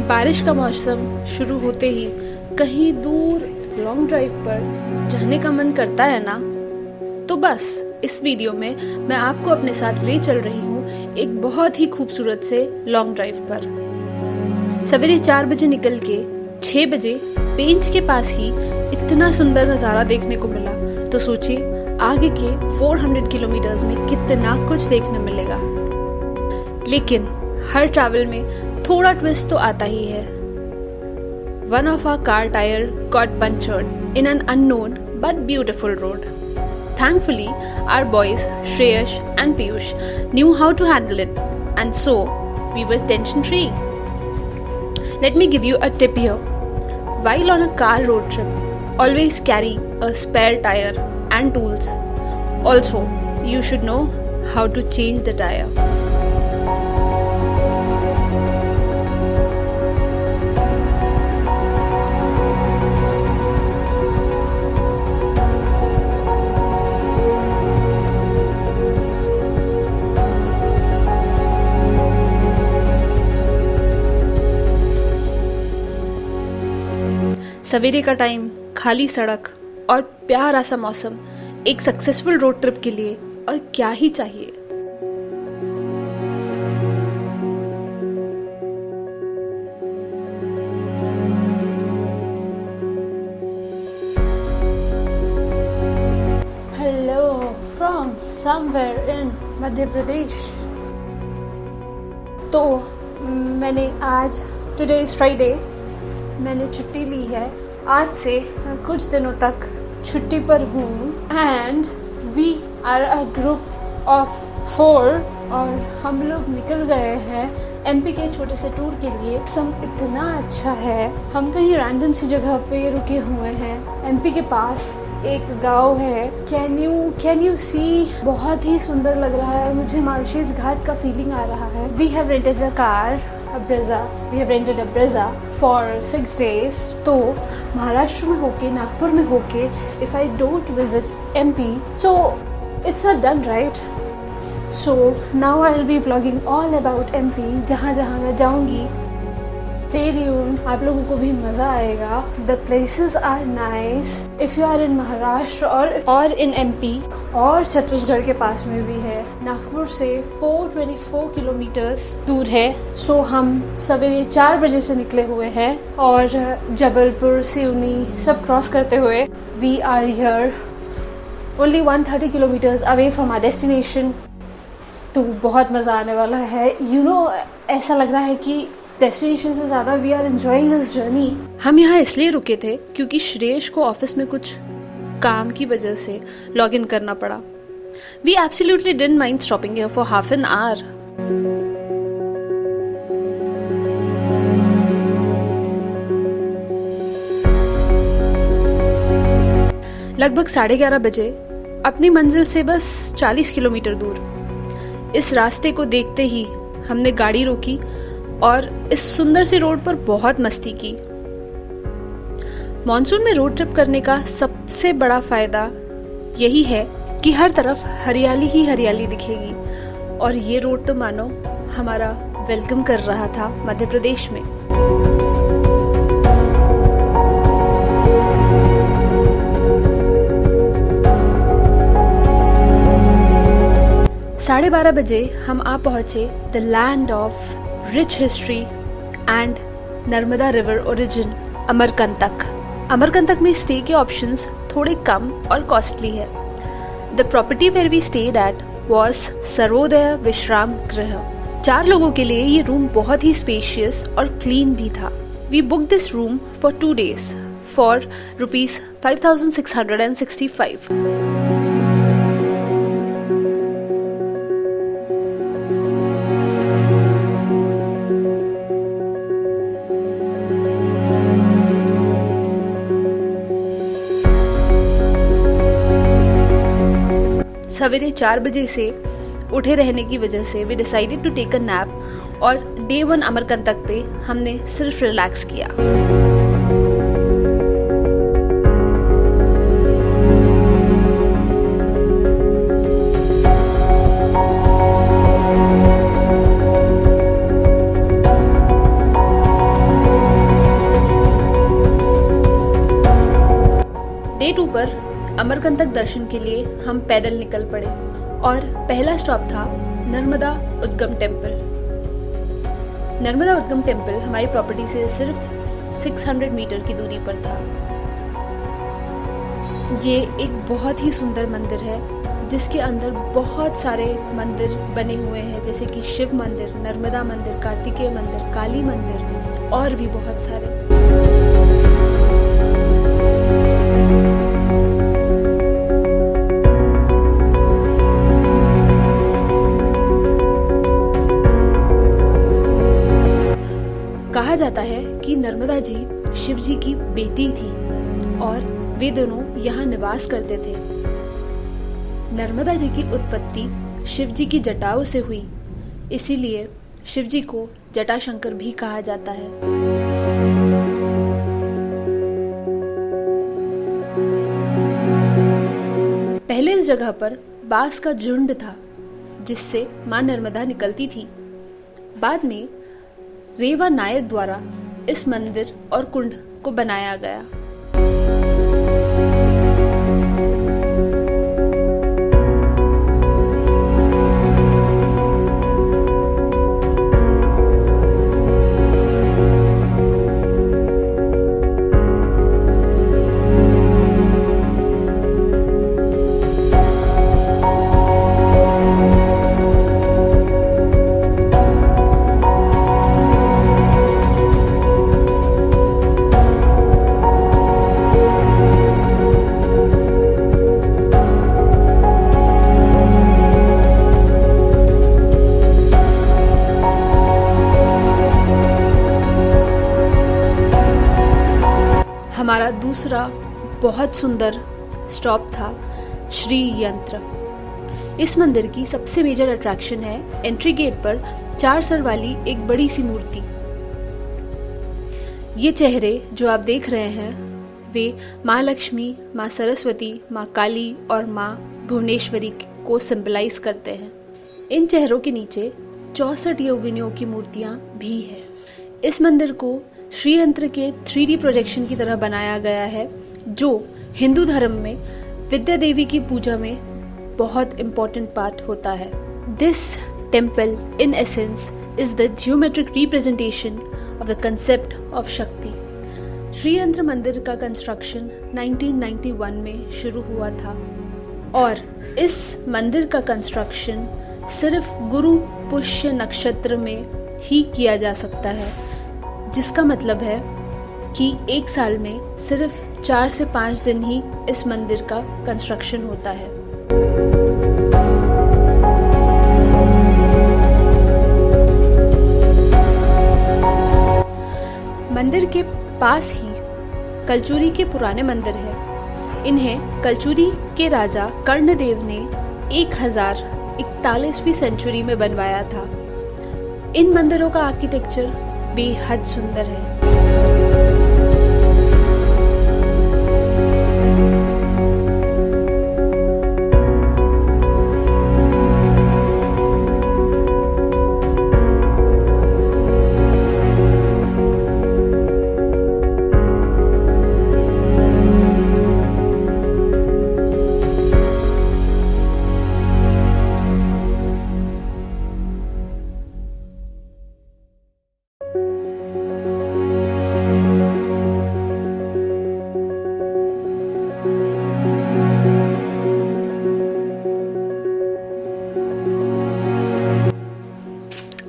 बारिश का मौसम शुरू होते ही कहीं दूर लॉन्ग ड्राइव पर जाने का मन करता है ना, तो बस इस वीडियो में मैं आपको अपने साथ ले चल रही हूँ एक बहुत ही खूबसूरत से लॉन्ग ड्राइव पर। सवेरे 4 बजे निकल के 6 बजे पेंच के पास ही इतना सुंदर नज़ारा देखने को मिला, तो सोचिए आगे के 400 किलोमीटर्स में कितना कुछ देखने मिलेगा। लेकिन हर ट्रैवल में थोड़ा ट्विस्ट तो आता ही है। One of our car tire got punctured in an unknown but beautiful road. Thankfully, our boys Shreyash and Piyush knew how to handle it, and so we were tension-free. Let me give you a tip here. While on a car road trip, always carry a spare tire and tools. Also, you should know how to change the tire. सवेरे का time, खाली सड़क और प्यारा सा मौसम एक successful road trip के लिए और क्या ही चाहिए। Hello from somewhere in Madhya Pradesh. तो मैंने आज, टुडे इज फ्राइडे, मैंने छुट्टी ली है। आज से मैं कुछ दिनों तक छुट्टी पर हूँ and we are a group of 4 और हम लोग निकल गए हैं एमपी के छोटे से टूर के लिए। मौसम इतना अच्छा है, हम कहीं रैंडम सी जगह पे रुके हुए हैं। एमपी के पास एक गांव है, कैन यू सी, बहुत ही सुंदर लग रहा है। मुझे मार्शेस घाट का फीलिंग आ रहा है। We have rented a car, we have rented a Brezza for 6 days. तो महाराष्ट्र में होके, नागपुर में होके, if I don't visit MP, so it's not done, right? So now I'll be vlogging all about MP, जहाँ जहाँ मैं जाऊँगी। Stay tuned, आप लोगों को भी मज़ा आएगा। The places are nice. If you are in Maharashtra और in MP और छत्तीसगढ़ के पास में भी है। नागपुर से 424 किलोमीटर्स दूर है। सो हम सवेरे 4 बजे से निकले हुए हैं और जबलपुर, सिवनी सब क्रॉस करते हुए we are here only 130 kilometres away from our destination. तो बहुत मज़ा आने वाला है। ऐसा लग रहा है कि डेस्टिनेशन से ज़्यादा we are enjoying this journey. हम यहाँ इसलिए रुके थे क्योंकि श्रेयश को ऑफिस में कुछ काम की वजह से लॉग इन करना पड़ा। We absolutely didn't mind stopping here for half an hour. लगभग 11:30 बजे अपनी मंजिल से बस 40 किलोमीटर दूर इस रास्ते को देखते ही हमने गाड़ी रोकी और इस सुंदर सी रोड पर बहुत मस्ती की। मॉनसून में रोड ट्रिप करने का सबसे बड़ा फ़ायदा यही है कि हर तरफ हरियाली ही हरियाली दिखेगी और ये रोड तो मानो हमारा वेलकम कर रहा था मध्य प्रदेश में। साढ़े 12 बजे हम आ पहुँचे the land of rich history and Narmada river origin, Amarkantak. Amarkantak में स्टे के ऑप्शंस थोड़े कम और कॉस्टली है। The property where we stayed at was Sarvodaya Vishram Griha. 4 लोगों के लिए ये रूम बहुत ही स्पेशियस और क्लीन भी था। We book this room for 2 days for ₹5,665। सवेरे 4 बजे से उठे रहने की वजह से we decided to take a nap और डे 1 अमरकंटक पे हमने सिर्फ रिलैक्स किया। डे 2 पर अमरकंटक दर्शन के लिए हम पैदल निकल पड़े और पहला स्टॉप था नर्मदा उद्गम टेम्पल। नर्मदा उद्गम टेम्पल हमारी प्रॉपर्टी से सिर्फ 600 मीटर की दूरी पर था। ये एक बहुत ही सुंदर मंदिर है जिसके अंदर बहुत सारे मंदिर बने हुए हैं, जैसे कि शिव मंदिर, नर्मदा मंदिर, कार्तिकेय मंदिर, काली मंदिर और भी बहुत सारे। कहा जाता है कि नर्मदा जी शिव जी की बेटी थी और वे दोनों यहाँ निवास करते थे। नर्मदा जी की उत्पत्ति शिव जी की जटाओं से हुई, इसीलिए शिव जी को जटाशंकर भी कहा जाता है। पहले इस जगह पर बांस का झुंड था जिससे मां नर्मदा निकलती थी। बाद में रेवा नायक द्वारा इस मंदिर और कुंड को बनाया गया। हमारा दूसरा बहुत सुंदर स्टॉप था श्री यंत्र। इस मंदिर की सबसे मेजर अट्रैक्शन है एंट्री गेट पर 4 सर वाली एक बड़ी सी मूर्ति। ये चेहरे जो आप देख रहे हैं वे माँ लक्ष्मी, माँ सरस्वती, माँ काली और माँ भुवनेश्वरी को सिंबलाइज करते हैं। इन चेहरों के नीचे 64 योगिनियों की मूर्तियाँ भी हैं। इस मंदिर को श्री यंत्र के 3D प्रोजेक्शन की तरह बनाया गया है, जो हिंदू धर्म में विद्या देवी की पूजा में बहुत इम्पोर्टेंट पार्ट होता है। This temple in essence is the geometric representation of the concept of शक्ति। श्री यंत्र मंदिर का कंस्ट्रक्शन 1991 में शुरू हुआ था और इस मंदिर का कंस्ट्रक्शन सिर्फ गुरु पुष्य नक्षत्र में ही किया जा सकता है, जिसका मतलब है कि एक साल में सिर्फ 4 से 5 दिन ही इस मंदिर का कंस्ट्रक्शन होता है। मंदिर के पास ही कलचुरी के पुराने मंदिर हैं। इन्हें कलचुरी के राजा कर्णदेव ने 1041वीं सेंचुरी में बनवाया था। इन मंदिरों का आर्किटेक्चर बेहद सुंदर है।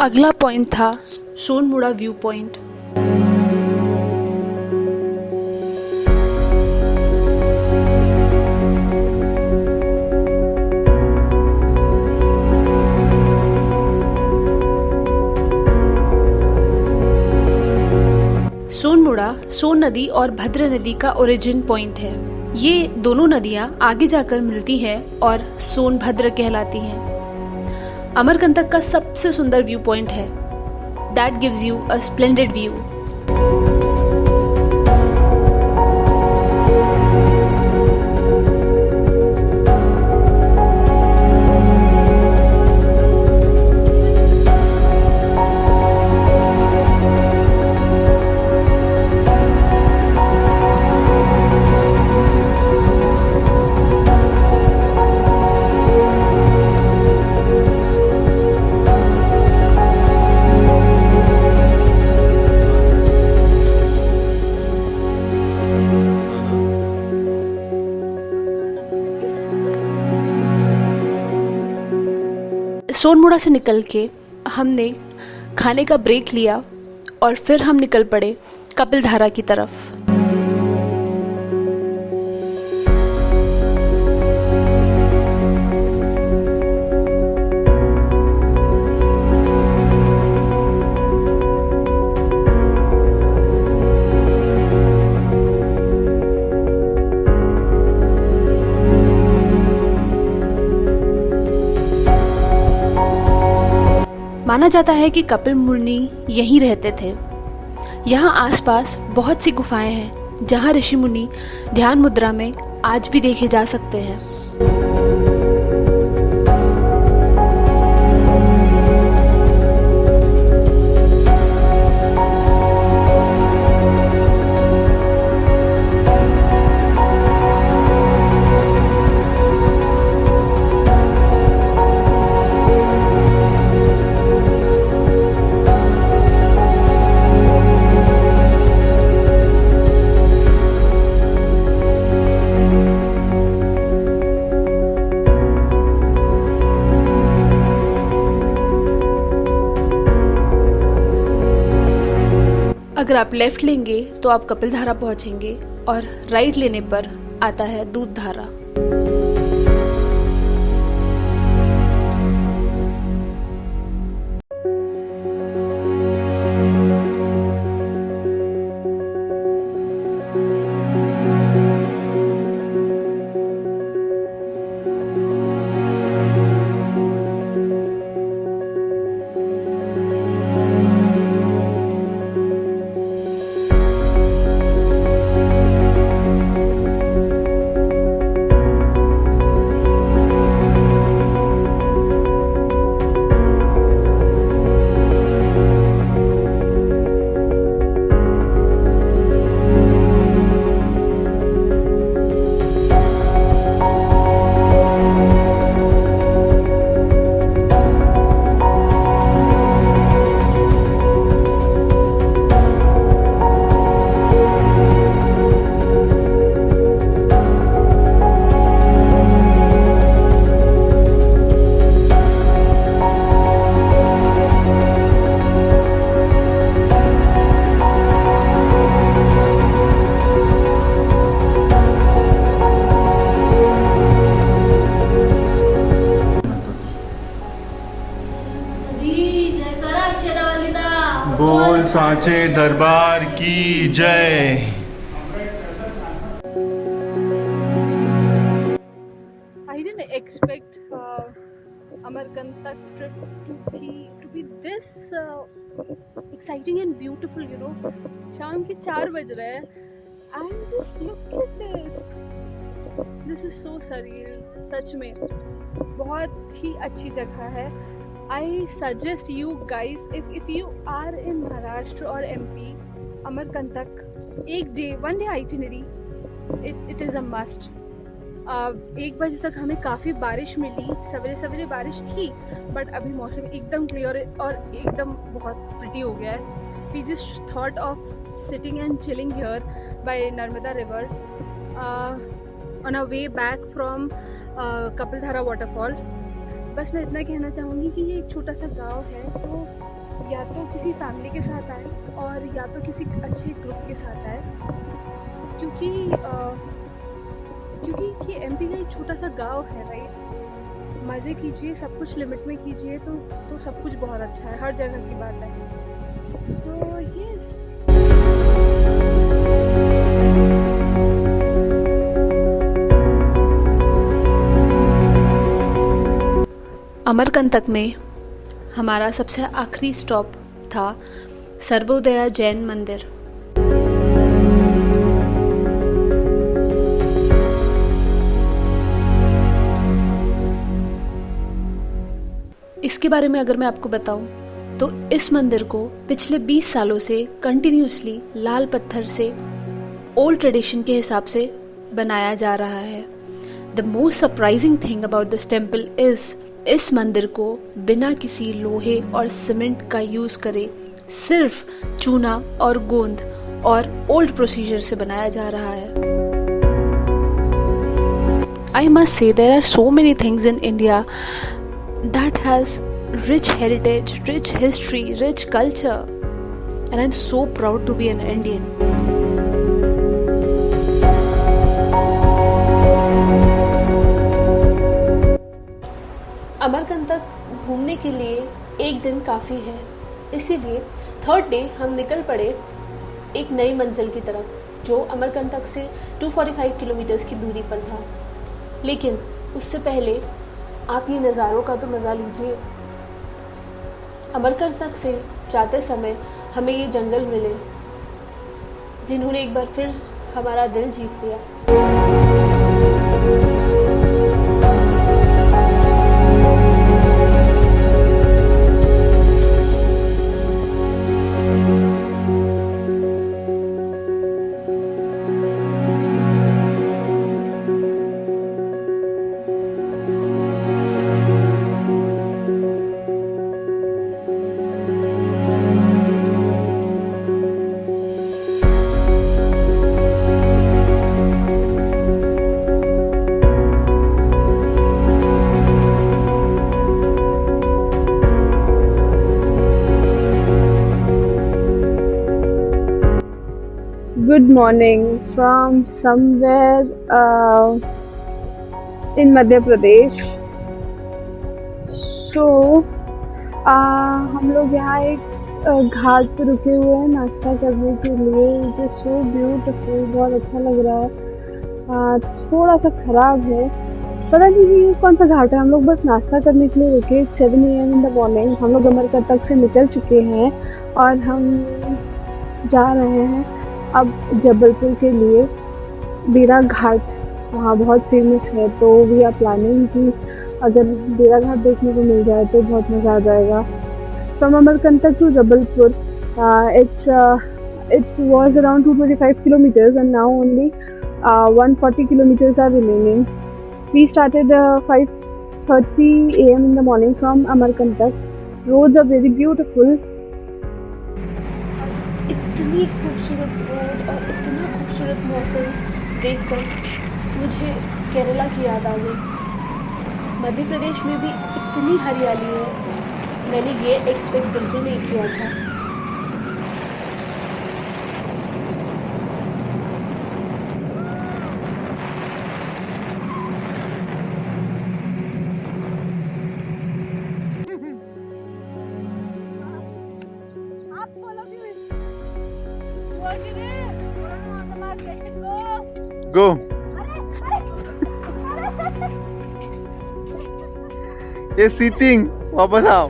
अगला पॉइंट था सोनमुड़ा व्यू पॉइंट। सोनमुड़ा सोन नदी और भद्र नदी का ओरिजिन पॉइंट है। ये दोनों नदियां आगे जाकर मिलती हैं और सोनभद्र कहलाती हैं। अमरकंटक का सबसे सुंदर व्यू पॉइंट है। That gives you a splendid view. Sonmuda से निकल के हमने खाने का ब्रेक लिया और फिर हम निकल पड़े कपिलधारा की तरफ। माना जाता है कि कपिल मुनि यहीं रहते थे। यहाँ आसपास बहुत सी गुफाएं हैं जहाँ ऋषि मुनि ध्यान मुद्रा में आज भी देखे जा सकते हैं। अगर आप लेफ़्ट लेंगे तो आप कपिलधारा पहुंचेंगे और राइट लेने पर आता है दूधधारा। बोल सांचे दरबार की जय। I didn't expect Amarkantak trip to be this exciting and beautiful, you know. शाम के 4 बज रहे हैं and just look at this. This is so surreal. सच में बहुत ही अच्छी जगह है। I suggest you guys, if you are in Maharashtra or MP, Amarkantak, one day itinerary, it is a must. 1 बजे तक हमें काफ़ी बारिश मिली, सवेरे सवेरे बारिश थी, बट अभी मौसम एकदम क्लियर और एकदम बहुत प्रिटी हो गया है। We just thought of sitting and chilling here by Narmada River on our way back from Kapildhara waterfall. बस मैं इतना कहना चाहूँगी कि ये एक छोटा सा गांव है, तो या तो किसी फैमिली के साथ आए और या तो किसी अच्छे ग्रुप के साथ आए, क्योंकि ये एमपी का एक छोटा सा गांव है, राइट। मज़े कीजिए, सब कुछ लिमिट में कीजिए, तो सब कुछ बहुत अच्छा है, हर जगह की बात है। तो ये अमरकंटक में हमारा सबसे आखिरी स्टॉप था सर्वोदया जैन मंदिर। इसके बारे में अगर मैं आपको बताऊं तो इस मंदिर को पिछले 20 सालों से कंटिन्यूसली लाल पत्थर से ओल्ड ट्रेडिशन के हिसाब से बनाया जा रहा है। The most surprising thing about this temple is इस मंदिर को बिना किसी लोहे और सीमेंट का यूज करे सिर्फ चूना और गोंद और ओल्ड प्रोसीजर से बनाया जा रहा है। I must say there are so many things in India that has rich heritage, rich history, rich culture, and I'm so proud to be an Indian. Amarkantak घूमने के लिए एक दिन काफ़ी है, इसीलिए थर्ड डे हम निकल पड़े एक नई मंजिल की तरफ जो अमरकंटक से 245 किलोमीटर्स की दूरी पर था। लेकिन उससे पहले आप ये नज़ारों का तो मज़ा लीजिए। अमरकंटक से जाते समय हमें ये जंगल मिले जिन्होंने एक बार फिर हमारा दिल जीत लिया। Good morning from somewhere in Madhya Pradesh. So हम लोग यहाँ एक घाट पे रुके हुए हैं नाश्ता करने के लिए। इट इज़ सो ब्यूटीफुल, बहुत अच्छा लग रहा है। थोड़ा सा ख़राब है, पता नहीं कि ये कौन सा घाट है। हम लोग बस नाश्ता करने के लिए रुके। 7 AM इन द मॉर्निंग हम लोग अमरकंटक से निकल चुके हैं और हम जा रहे हैं अब जबलपुर के लिए। बेड़ा घाट वहाँ बहुत फेमस है, तो वी आर प्लानिंग कि अगर बेड़ा घाट देखने को मिल जाए तो बहुत मज़ा आ जाएगा। From Amarkantak to Jabalpur it was around 225 kilometers and now only 140 kilometers are remaining. We started 5:30 AM in the morning from Amarkantak. Roads are very beautiful. इतनी खूबसूरत रोड और इतना खूबसूरत मौसम देखकर मुझे केरला की याद आ गई। मध्य प्रदेश में भी इतनी हरियाली है, मैंने ये एक्सपेक्ट बिल्कुल नहीं किया था। Go. ये सीटिंग वापस आओ।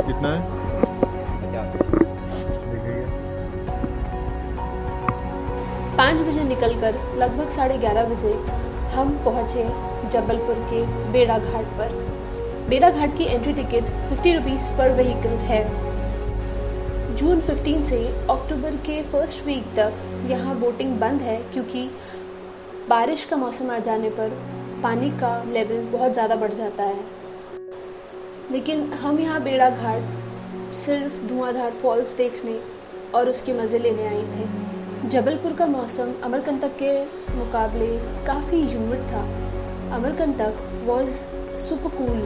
कितना है? 5 बजे निकलकर लगभग 11:30 बजे हम पहुँचे जबलपुर के बेड़ा घाट पर। बेड़ा घाट की एंट्री टिकट 50 रुपीज़ पर व्हीकल है। जून 15 से अक्टूबर के फर्स्ट वीक तक यहाँ बोटिंग बंद है क्योंकि बारिश का मौसम आ जाने पर पानी का लेवल बहुत ज़्यादा बढ़ जाता है। लेकिन हम यहाँ बेड़ा घाट सिर्फ धुआंधार फॉल्स देखने और उसके मज़े लेने आए थे। जबलपुर का मौसम अमरकंटक के मुकाबले काफ़ी ह्यूमिड था। Amarkantak was super cool.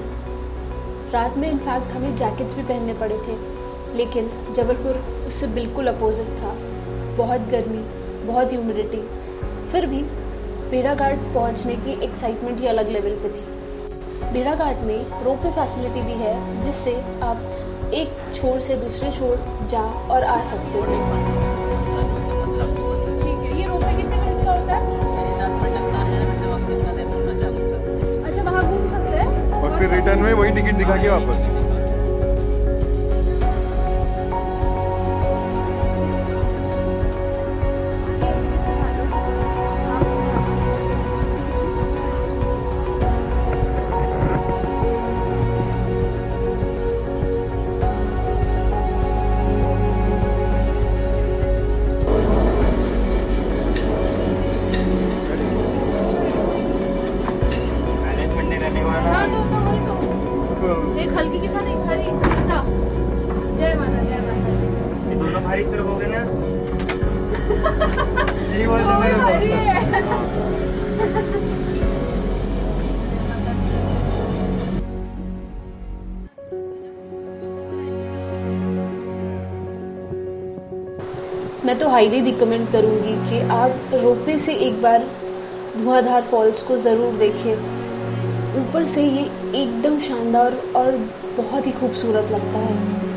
रात में इनफैक्ट हमें जैकेट्स भी पहनने पड़े थे, लेकिन जबलपुर उससे बिल्कुल अपोजिट था। बहुत गर्मी, बहुत ह्यूमिडिटी। फिर भी बेड़ा घाट पहुँचने की एक्साइटमेंट ही अलग लेवल पे थी। बेड़ा घाट में रोपवे फैसिलिटी भी है जिससे आप एक छोर से दूसरे छोर जा और आ सकते हो। ठीक है, ये रोपवे कितने मिनट का होता है? 10 मिनट का है, अच्छा वहाँ घूम सकते हैं और फिर रिटर्न में वही टिकट दिखा के वापस। पहली बार जब मैंने मैं तो हाईली रिकमेंड करूँगी कि आप रोपवे से एक बार धुआंधार फॉल्स को ज़रूर देखें। ऊपर से ये एकदम शानदार और बहुत ही खूबसूरत लगता है।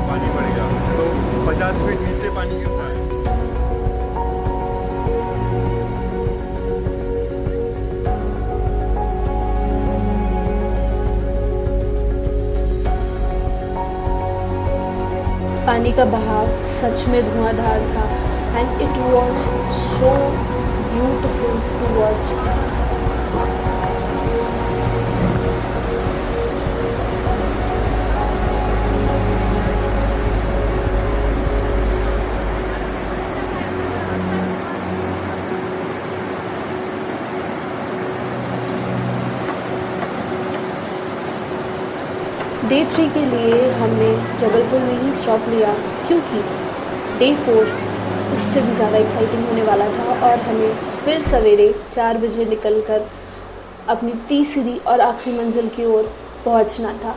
पानी पड़ेगा तो 50 फीट नीचे पानी गिरता है। पानी का बहाव सच में धुआंधार था and it was so beautiful to watch. Day 3 के लिए हमने जबलपुर में ही स्टॉप लिया क्योंकि डे 4 उससे भी ज़्यादा एक्साइटिंग होने वाला था और हमें फिर सवेरे 4 बजे निकलकर अपनी तीसरी और आखिरी मंजिल की ओर पहुंचना था।